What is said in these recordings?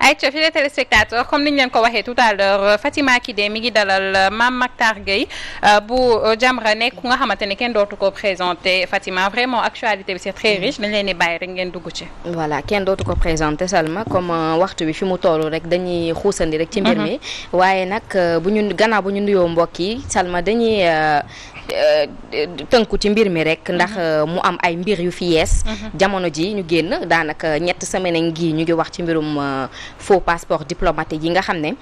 ayca fi les téléspectateurs comme niñ leen ko waxee tout à l'heure Fatima Kidé mi ngi dalal Mame Mactar Gueye bu Jamra nekk ku nga xamante ne kenn dootu ko présenté Fatima vraiment actualité bi c'est très riche dañ leen di bàyyi rek ngeen dugg ci. voilà kenn dootu ko présenté Salma comme waxtu bi fi mu toll rek dañuy xuusandi rek ci mbir mi waaye nag bu ñu nuyoo mbokk yi Salma dañuy tënku ci mbir mi rek ndax mu am ay mbir yu fi yees jamono ji ñu génn daanaka ñett semaine ngi ñu ngi wax ci mbirum faux passeport diplomatique yi nga xam ne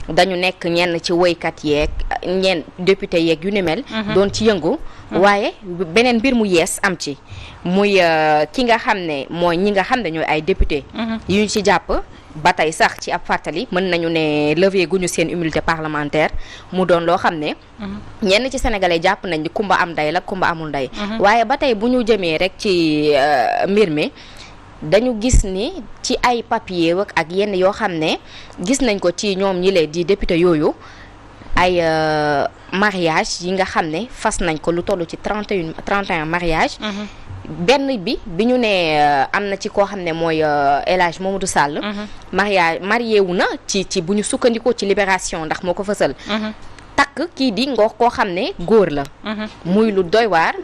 dañu nekk ñenn ci woykat yeeg ñenn député yeeg yu ni mel doon ci yëngu waaye beneen mbir mu yees am ci muy ki nga xam ne mooy ñi nga xam ne ñooy ay député yu ñu ci jàpp ba tey sax ci ab fàttali mën nañu ne lever guñu seen immunité parlementaire mu doon loo xam ne ñenn ci sénégalais jàpp nañ ni kumba am ndey la kumba amul ndey waaye ba tey bu ñu jëmee rek ci mbir mi dañu gis ni ci ay papier ak yenn yoo xam ne gis nañ ko ci ñoom ñi lee di député yooyu ay mariage yi nga xam ne fas nañ ko lu toll ci 31 mariage benn bi ñu ne am na ci koo xam ne mooy El Hadj Mamadou Sall marié wu na ci bu ñu sukkandikoo ci Libération ndax moo ko fësal takk kii di koo xam ne góor la muy lu doy waar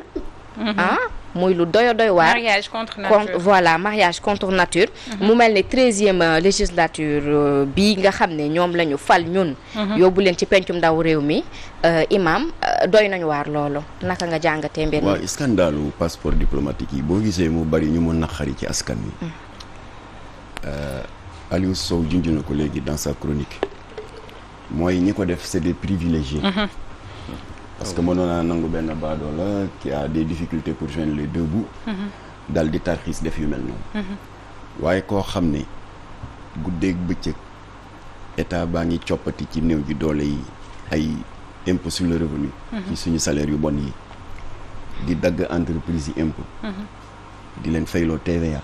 muy lu doy waar mariage contre nature voilà mariage contre nature mu mel ne 13e législature bi nga xam ne ñoom la ñu fal ñun yóbbu leen ci pencum ndaw réew mi imam doy nañu waar loolu naka nga jàngatee mbir mi. waaw scandalu passeport diplomatique yi boo gisee mu bari ñu mu naqari ci askan wi Aliou Sow junj na ko léegi dans sa chronique mooy ñi ko def c'est des privilégiés parce que mënoon naa nangu benn baadoola qui a des difficultés pour joindre les deux bouts dal di tarxiis def yu mel noonu waaye koo xam ne guddeeg bëccëg état baa ngi coppati ci néew ji doole yi ay impôt sur le revenu ci suñu salaire yu bon yi di dagg entreprise yi impôt di leen fayloo TVA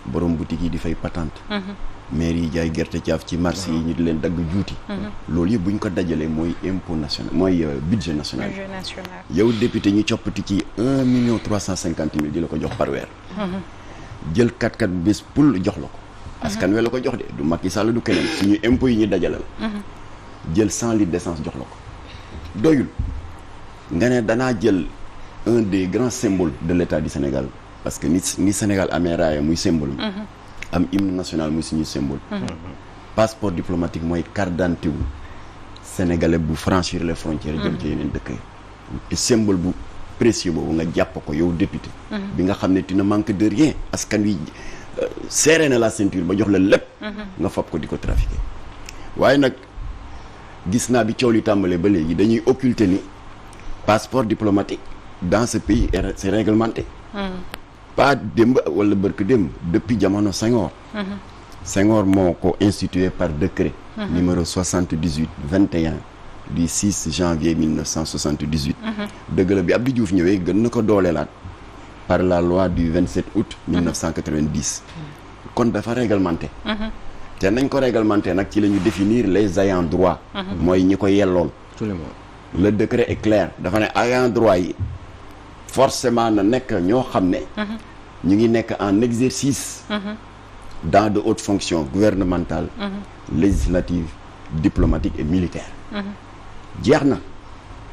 borom boutique yi di fay patente maire yi jaay gerte caaf ci marché yi ñu di leen dagg juuti loolu yëpp bu ñu ko dajalee mooy impôt national mooy budget national yow député ñu coppati ci 1,350,000 di la ko jox par weer jël 4x4 bés pour jox la ko askan we la ko jox de du Macky Sall du keneen suñu impôt yi ñu dajale la jël 100 litres d'essence jox la ko doyul nga ne danaa jël un des grands symboles de l'état du Sénégal parce que ni Sénégal amee raaya muy symbole am hymne national muy suñuy symbole passeport diplomatique mooy carte d'identité wu sénégalais bu franchir les frontières jëm ci yeneen dëkk yi symbole bu précieux boobu nga jàpp ko yow député bi nga xam ne tu ne manques de rien askan wi serré na la ceinture ba jox la lépp nga fab ko di ko trafiquer waaye nag gis naa bi coow li tàmbalee ba léegi dañuy occulter ni passeport diplomatique dans ce pays c'est réglementé pas démb wala bërk démb depuis jamono Senghor Senghor moo ko institué par décret numéro 78-21 du 6 janvier 1978 dëgg la bi Abdou Diouf ñëwee gën na ko dooleelaat par la loi du 27 août 1990 kon dafa réglementé te nañ ko réglementé nag ci la ñu définir les ayants droit mooy ñi ko yellool le décret est clair dafa ne ayants droit yi forcément na nekk ñoo xam ne ñu ngi nekk en exercice dans de hautes fonctions gouvernementales législatives diplomatiques et militaires jeex na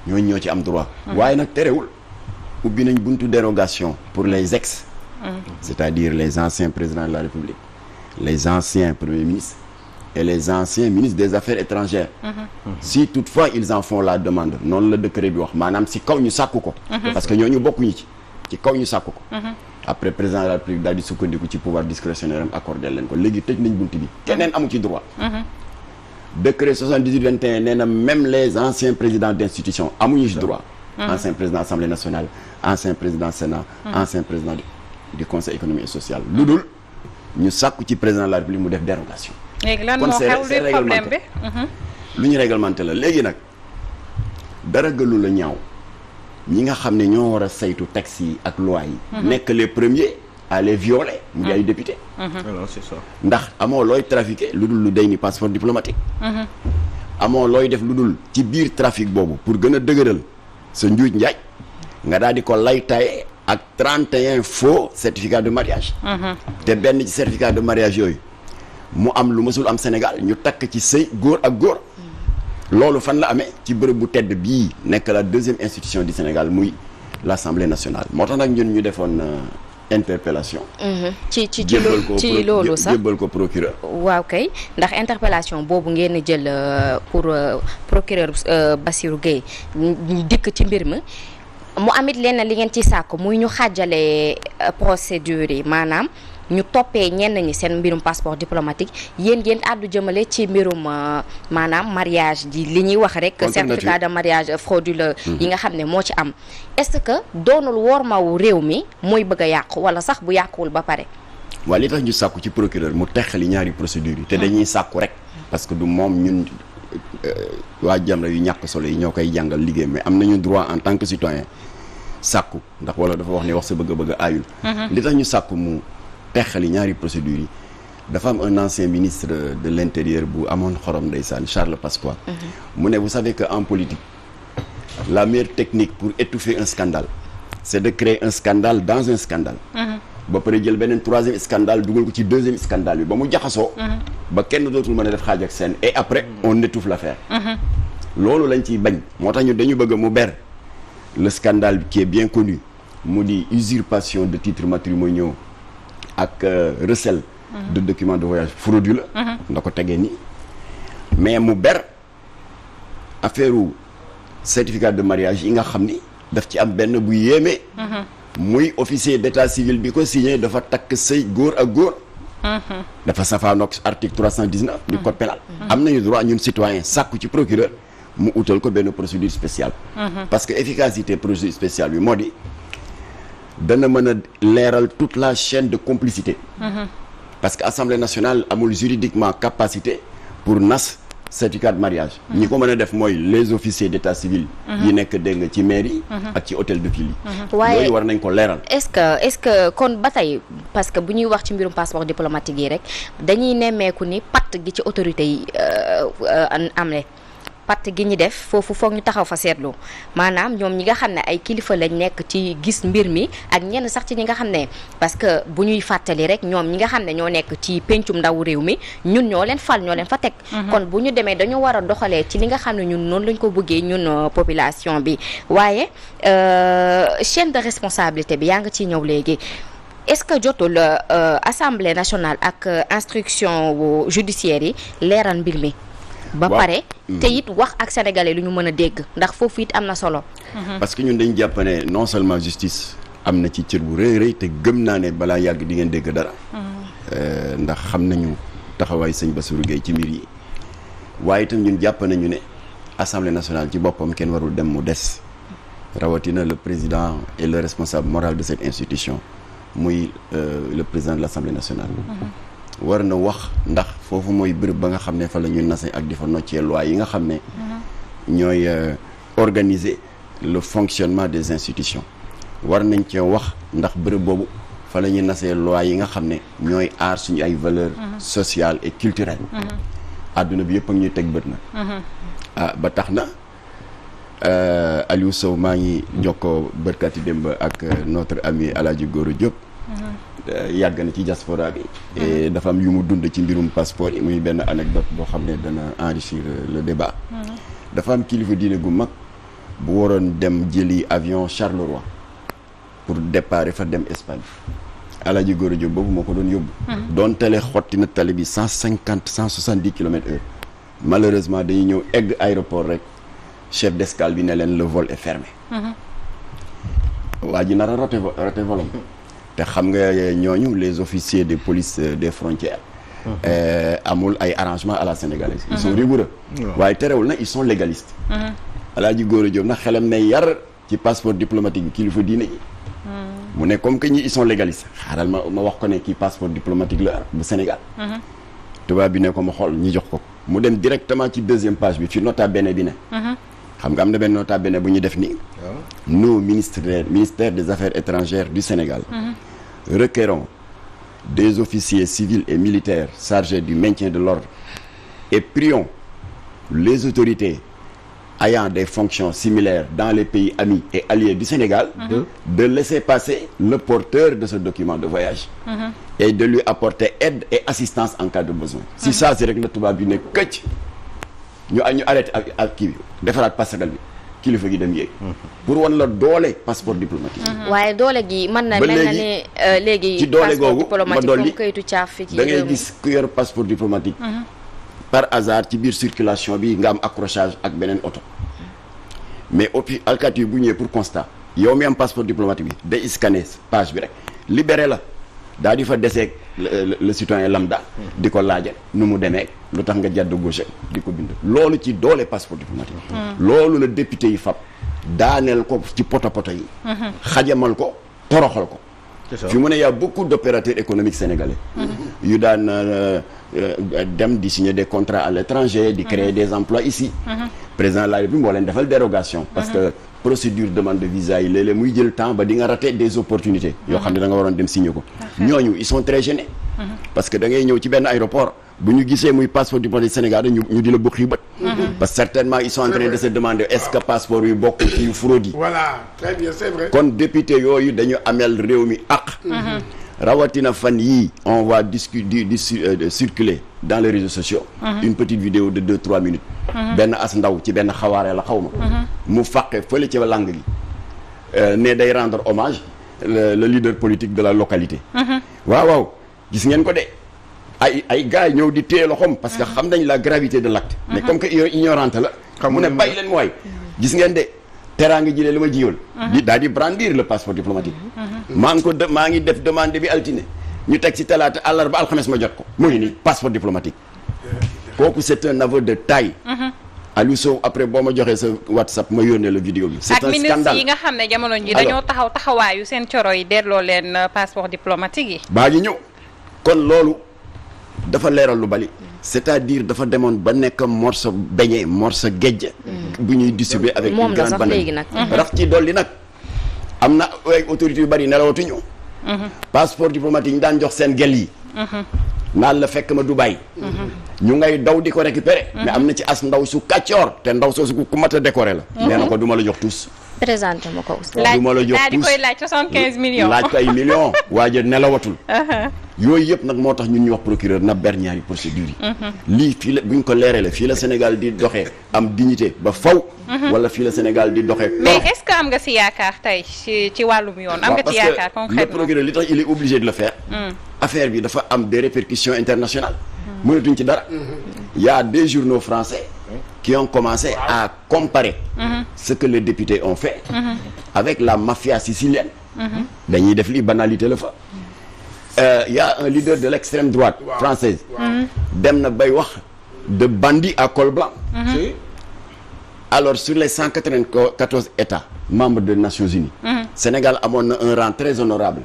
ñooñu ñoo ci am droit waaye nag terewul ubbi nañ buntu dérogation pour les ex c'est-à-dire les anciens présidents de la République les anciens premiers ministres et les anciens ministres des affaires étrangères si toutefois ils en font la demande noonu la décret bi wax maanaam si kaw ñu sàkku ko parce que ñooñu bokkuñu ci kaw ñu sàkku ko après président de la République daal di sukkandiku ci pouvoir discrétionnaire am accordé leen ko léegi tëj nañ bunt bi keneen amu ci droit décret 78-21 nee na même les anciens présidents d'institution amuñu ci droit ancien président Assemblée nationale ancien président Sénat ancien président du Conseil économique et social lu dul ñu sàkku ci président de la République mu def dérogation léegi lan moo xew luy problème bi lu ñu réglementé la léegi nag dara gëlu la ñaaw ñi nga xam ne ñoo war a saytu textes yi ak loi yi nekk les premiers à les violer mu di ay député c'est ça ndax amoo looy trafiqué lu dul lu day ni passeport diplomatique amoo looy def lu dul ci biir trafic boobu pour gën a dëgëral sa njuuj njaaj nga daal di ko laytaye ak 31 faux certificats de mariage te benn ci certificat de mariage yooyu mu am lu mësul am Sénégal ñu takk ci sëy góor ak góor loolu fan la amee ci bërëb bu tedd bii nekk la deuxième institution du Sénégal muy l'Assemblée nationale moo tax nag ñun ñu defoon interpellation ci loolu sax jébbal ko procureur waaw kay ndax interpellation boobu ngeen jël pour procureur Bassirou Gueye ñu dikk ci mbir mi mu amit lenn li ngeen ci sàkk muy ñu xaajale procédure yi maanaam ñu toppee ñenn ñi seen mbirum passeport diplomatique yéen ngeen àddu jëmale ci mbirum maanaam mariage ji li ñuy wax rek certificat de mariage frauduleux yi nga xam ne moo ci am est-ce que doonul wormawu réew mi mooy bëgg a yàqu wala sax bu yàquwul ba pare waaye li tax ñu sàkku ci procureur mu teqali ñaari procédures yi te dañuy sàkku rek parce que du moom ñun waa Jamra yu ñàkk solo yi ñoo koy jàngal liggéey mais am nañu droit en tant que citoyen sàkku ndax wala dafa wax ne wax sa bëgg-bëgg aayul li tax ñu sàkku mu texali ñaari procédures yi dafa am un ancien ministre de l'intérieur bu amoon xorom ndeysaan Charles Pasqua mu ne vous savez que en politique la meilleure technique pour étouffer un scandale c'est de créer un scandale dans un scandale ba pare jël beneen troisième scandale dugal ko ci deuxième scandale bi ba mu jaxasoo ba kenn dootul mën a def xaaj ak seen et après on étouffe l'affaire loolu lañ ciy bañ moo tax ñu dañu bëgg mu ber le scandale qui est bien connu mu di usurpation de titres matrimoniaux ak recel de documents de voyage frauduleux nda ko tegee nii mais mu ber affaire u certificat de mariage yi nga xam ni daf ci am benn bu yéeme muy officier d'état civil bi ko signé dafa takk sëy góor ak góor dafa safaanook article 319 du code pénal am nañu droit ñun citoyen sàkku ci procureur mu utal ko benn procédure spéciale parce que efficacité procédure spéciale bi moo di dana mën a leeral toute la chaîne de complicité parce que Assemblée nationale amul juridiquement capacité pour nas certificat de mariage ñi ko mën a def mooy les officiers d'état civil yi nekk dégg nga ci mairie ak ci hôtel de ville yi yooyu war nañ ko leeral est-ce que kon ba tey parce que bu ñuy wax ci mbirum passeport diplomatique yi rek dañuy nemmeeku ni patt gi ci autorité yi am ne patt gi ñu def foofu foog ñu taxaw fa seetlu maanaam ñoom ñi nga xam ne ay kilifa lañ nekk ci gis mbir mi ak ñenn sax ci ñi nga xam ne parce que bu ñuy fàttali rek ñoom ñi nga xam ne ñoo nekk ci pencum ndaw réew mi ñun ñoo leen fal ñoo leen fa teg kon bu ñu demee dañu war a doxalee ci li nga xam ne ñun noonu lañ ko bëggee ñun population bi waaye chaîne de responsabilité bi yaa nga ciy ñëw léegi est-ce que jotul Assemblée nationale ak instruction judiciaire yi leeral mbir mi ba pare te it wax ak sénégalais lu ñu mën a dégg ndax foofu it am na solo parce que ñun dañ jàpp ne non seulement justice am na ci cër bu rëy rëy te gëm naa ne balaa yàgg di ngeen dégg dara ndax xam nañu taxawaay sëñ Bassirou Gueye ci mbir yi waaye itam ñun jàpp nañu ne Assemblée nationale ci boppam kenn warul dem mu des rawatina le président et le responsable moral de cette institution muy le président de l'Assemblée nationale war na wax ndax foofu mooy bërëb ba nga xam ne fa la ñuy nase ak di fa noccee loi yi nga xam ne ñooy organiser le fonctionnement des institutions war nañ cee wax ndax bërëb boobu fa la ñuy nasee loi yi nga xam ne ñooy aar suñu ay valeurs sociales et culturelles àdduna bi yëpp ak ñuy teg bët na ba tax na Aliou Sow maa ngi jokkoo bërkati démb ak notre ami Alaaji Gora Diop yàgg na ci diaspora bi et dafa am yu mu dund ci mbirum passeport yi muy benn anecdote boo xam ne dana enrichir le débat dafa am kilifa diine gu mag bu waroon dem jëli avion Charleroi pour départ fa dem Espagne Alaaji Gora Diop boobu moo ko doon yóbbu doon tale xotti na tali bi 170 kilomètres/heure malheureusement dañuy ñëw egg aéroport rek chef d'escale bi ne leen le vol est fermé waa ji nar a raté volam te xam nga ñooñu les officiers de police des frontières amul ay arrangement à la sénégalaise ils sont rigoureux waaye terewul na ils sont légalistes Alaaji Gora Diop nag xelam ne yar ci passeport diplomatique bi kilifa diine yi mu ne comme que ñi ils sont légalistes xaaral ma wax ko ne kii passeport diplomatique la bu Sénégal tubaab bi ne ko ma xool ñi jox ko mu dem directement ci deuxième page bi fi nota bene bi ne xam nga am na benn nota bene bu ñu def nii nous ministère des affaires étrangères du Sénégal requérons des officiers civils et militaires chargés du maintien de l'ordre et prions les autorités ayant des fonctions similaires dans les pays amis et alliés du Sénégal, de laisser passer le porteur de ce document de voyage et de lui apporter aide et assistance en cas de besoin. Si ça c'est rek la tubaab bi ne këcc ñu arrêté ak kii bi defaraat passagal bi kilifa gi dem yéeg pour wan la doole passeport diplomatique. waaye doole gi mën na mel na ne léegi ci doole googu diplomatique comme kayitu caaf fi ci da ngay gis ku yor passeport diplomatique par hasard ci biir circulation bi nga am accrochage ak beneen oto mais alkaati yi bu ñëwee pour constat yow mi am passeport diplomatique bi day scanner page bi rek libéré la daa di fa deseeg le citoyen lambda di ko laaja nu mu demee lu tax nga jàdd gauche di ko bind loolu ci doole passeport diplomatique loolu la député yi fab daaneel ko ci poto yi xajamal ko toroxal ko fi mu ne y a beaucoup d'opérateurs économiques sénégalais yu daan dem di signer des contrats à l'étranger di créer des emplois ici président de la République moo leen defal dérogation parce que procédure demande de visa yi léeg-léeg muy jël temps ba di nga rater des opportunités yoo xam ne da nga waroon dem signer ko ñooñu ils sont très gênés parce que da ngay ñëw ci benn aéroport bu ñu gisee muy passeport diplomatique Sénégal ñu di la bokk yu bët parce que certainement ils sont en train de se demander est-ce que passeport yu bokk ci yu fraude yi voilà très bien c'est vrai kon député yooyu dañu amel réew mi ak rawatina fan yii on va circuler dans les réseaux sociaux une petite vidéo de 2-3 minutes benn as ndaw ci benn xawaare la xaw ma mu fàqe fële ci langue gi ne day rendre hommage le leader politique de la localité waaw gis ngeen ko de ay gars ñëw di téye loxoom parce que xam nañ la gravité de l'acte mais comme que ignorante la mu ne bàyyi leen mooy gis ngeen de teraanga ji li ma jiyool di daal di brandir le passeport diplomatique maa ngi def demande bi altine ñu teg ci talaata àllarba alxames ma jot ko mu ngi ni passeport diplomatique kooku c'est un aveu de taille Aliou Sow après boo ma joxee sa WhatsApp ma yónnee la vidéo bi c'est un scandale ak ministre yi nga xam ne jamono ji dañoo taxawaayu seen coro yi delloo leen passeport diplomatique yi baa ngi ñëw kon loolu dafa leeral lu bari c'est-à-dire dafa demoon ba nekk morceau beignet morceau géej bu ñuy distribuer avec une grande banane rax ci dolli nag am na ay autorités yu bari nelawatuñu passeport diplomatique ñu daan jox seen gel yi naan la fekk ma Dubaï ñu ngay daw di ko récupérer mais am na ci as ndaw su kàccoor te ndaw soosu ku mat a décorer la nee na ko du ma la jox tous présenté ma ko du ma la jox daal di koy laaj 75 millions laaj ko ay millions waaye nelawatul yooyu yëpp nag moo tax ñun ñu wax procureur na ber ñaari procédures yi lii fii la buñ ko leerale fii la Sénégal di doxee am dignité ba faw wala fii la Sénégal di doxee mais est-ce que am nga si yaakaar tey ci wàllum yoon am nga ci yaakaar concrètement le procureur li tax il est obligé de le faire affaire bi dafa am des répercussions internationales mënatuñ ci dara il y a des journaux français qui ont commencé à comparer ce que les députés ont fait avec la mafia sicilienne dañuy def lii banalité la fa il y a un leader de l'extrême droite française dem na bay wax de bandits à col blanc alors sur les 194 États membres des Nations Unies Sénégal amoon na un rang très honorable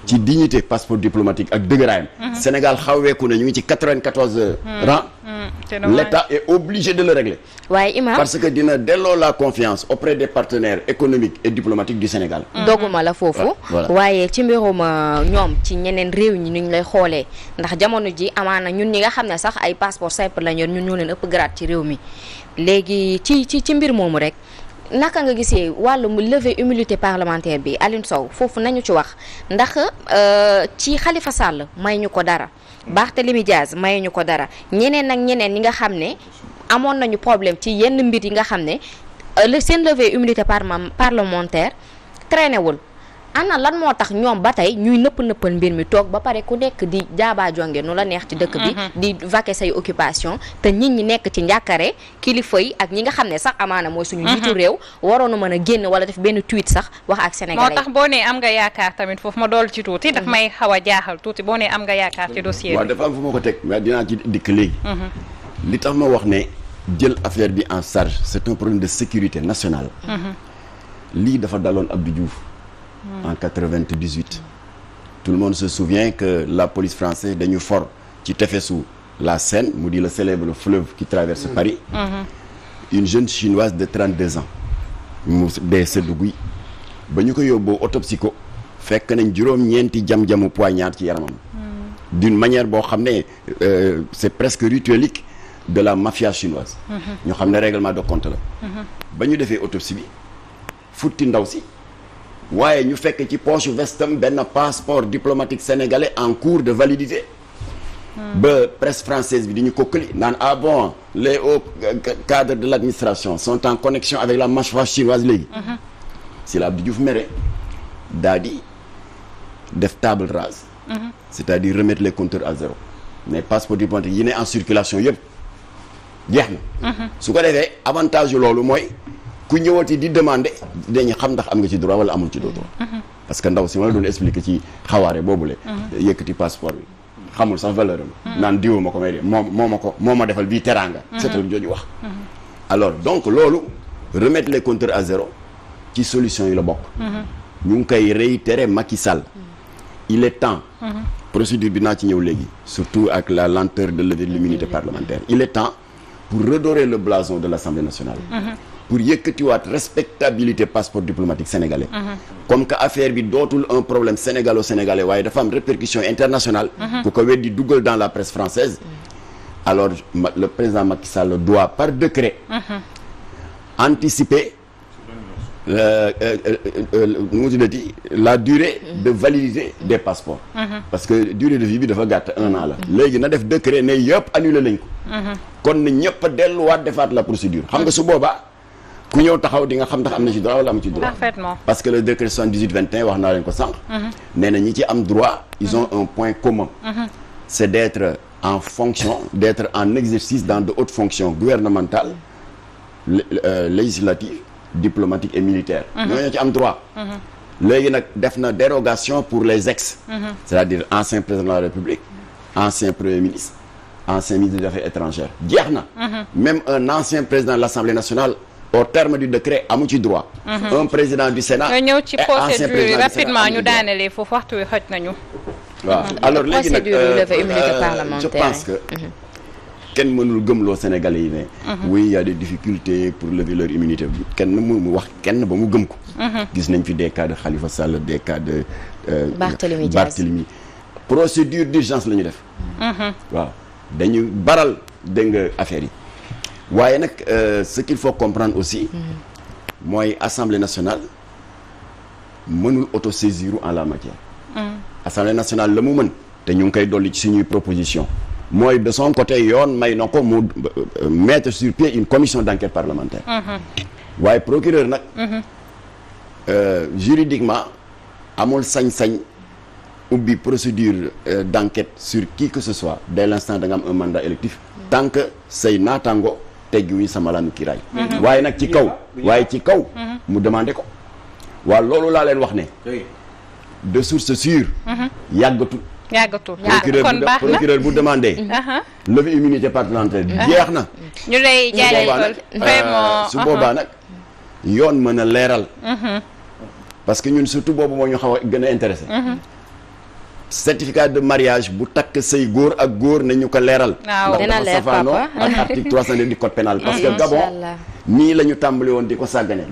ci dignité passeport diplomatique ak dëgëraayam Sénégal xaweeku na ñu ngi ci 94 rang l'État est obligé de le régler waaye Imam parce que dina delloo la confiance auprès des partenaires économiques et diplomatiques du Sénégal doguma la foofu waaye ci mbirum ñoom ci ñeneen réew ñi ñu lay xoolee ndax jamono ji amaana ñun ñi nga xam ne sax ay passeport simple la ñor ñun ñoo leen ëpp grade ci réew mi léegi ci mbir moomu rek naka nga gisee wàllum lever immunité parlementaire bi Alioune Sow foofu nañu ci wax ndax ci Khalifa Sall may ñu ko dara Barthélémy Diaz may ñu ko dara ñeneen ak ñeneen ñi nga xam ne amoon nañu problème ci yenn mbir yi nga xam ne seen lever immunité parlementaire traîné wul ana lan moo tax ñoom ba tey ñuy nëppal mbir mi toog ba pare ku nekk di jaabaa jonge nu la neex ci dëkk bi di vaquer say occupation te nit ñi nekk ci njàkkare kilifa yi ak ñi nga xam ne sax amaana mooy suñu njiitu réew waroon a mën a génn wala def benn tweet sax wax ak sénégalais moo tax boo nee am nga yaakaar tamit foofu ma dool ci tuuti daf may xaw a jaaxal tuuti boo nee am nga yaakaar ci dossier bi waaw dafa am fu ma ko teg mais dinaa ci dikk léegi li tax ma wax ne jël affaire bi en charge c'est un problème de sécurité nationale lii dafa daloon Abdou Diouf en 98 tout le monde se souvient que la police française dañu for ci tefesu la Seine mu di le célèbre fleuve qui traverse Paris une jeune chinoise de 32 ans mu dee seddu guy ba ñu ko yóbboo autopsie ko fekk nañ juróom-ñeenti jam-jamu poignard ci yaramam d'une manière boo xam ne c'est presque rituelique de la mafia chinoise. ñu xam ne règlement de compte la. ba ñu defee autopsie bi futti ndaw si waaye ñu fekk ci poche vestam benn passeport diplomatique sénégalais en cours de validité. ba presse française bi di ñu kokkali naan ah bon les hauts cadres de l'administration sont en connexion avec la mafia chinoise léegi. si la Abdou Diouf mere daa di def table rase. c'est-à-dire remettre les compteurs à zéro. mais passeport diplomatique yi ne en circulation yëpp jeex na. su ko defee avantage loolu mooy ku ñëwati di demander dañu xam ndax am nga ci droit wala amul ci droit. parce que ndaw si ma la doon expliquer ci xawaare boobule. yëkkati passeport bi. xamul sax valeur am naan diw ma ko may de moo ma defal bii teraanga seetal jooju wax alors donc loolu remettre les compteurs à zéro ci solution yi la bokk ñu ngi koy réitérer Macky Sall il est temps procédure bi naa ci ñëw léegi surtout ak la lenteur de levée de l'immunité parlementaire il est temps pour redorer le blason de l'Assemblée nationale pour yëkkatiwaat respectabilité passeport diplomatique sénégalais comme que affaire bi dootul un problème sénégalo-sénégalais waaye dafa am répercussion internationale ku ko weddi duggal dans la presse française alors le président Macky Sall doit par décret anticiper nu mu tuddati la durée de validité des passeports parce que durée de vie bi dafa gàtt 1 an la léegi na def décret ne yëpp annulé lañ ko kon na ñëpp a delluwaat defaat la procédure xam nga su boobaa ku ñëw taxaw di nga xam ndax am na ci droit wala amu ci droit. Parfaitement. parce que le décret 78-21 wax naa leen ko sànq. nee na ñi ci am droit ils ont un point commun. c'est d'être en fonction d'être en exercice dans de hautes fonctions gouvernementales législatives diplomatiques et militaires. ñoo ci am droit. léegi nag def na dérogation pour les ex. c'est-à-dire ancien président de la République ancien premier ministre ancien ministre des Affaires étrangères jeex na. même un ancien président de l'Assemblée nationale. au terme du décret amu ci droit. un président du Sénat. nga ñëw ci procédure yi rapidement ñu daanelee foofu waxtu wi xoj nañu. waaw alors léegi nag je pense que. kenn mënul gëmloo Sénégalais yi ne. oui il y a des difficultés pour lever leur immunité kenn mu wax kenn ba mu gëm ko. gis nañ fi des cas de Khalifa Sall des cas de. Barthélémy procédure d'urgence la ñu def. waaw dañu baral dégg nga affaire yi. waaye nag ce qu'il faut comprendre aussi mooy Assemblée nationale mënul autosaisir en la matière Assemblée nationale la mu mën te ñu ngi koy dolli ci suñuy proposition mooy de son côté yoon may na ko mu mettre sur pied une commission d'enquête parlementaire waaye procureur nag juridiquement amul sañ-sañ ubbi procédure d'enquête sur qui que ce soit dès l'instant da nga am un mandat électif tant que say naataango teggiwuñu sa malaanu kiraay waaye nag ci kaw mu demandé ko waaw loolu laa leen wax ne de source sûre yàggatul kon baax na procureur bu demandé levée immunité parlementaire jeex na ñu lay jaajëfal vraiment su boobaa nag yoon mën a leeral parce que ñun surtout boobu moo ñu xaw a gën a intéressé certificat de mariage bu takk say góor ak góor nañu ko leeral ndax dafa safaanoo ak article 309 du code pénal parce que Gabon nii la ñu tàmbali woon di ko sàggane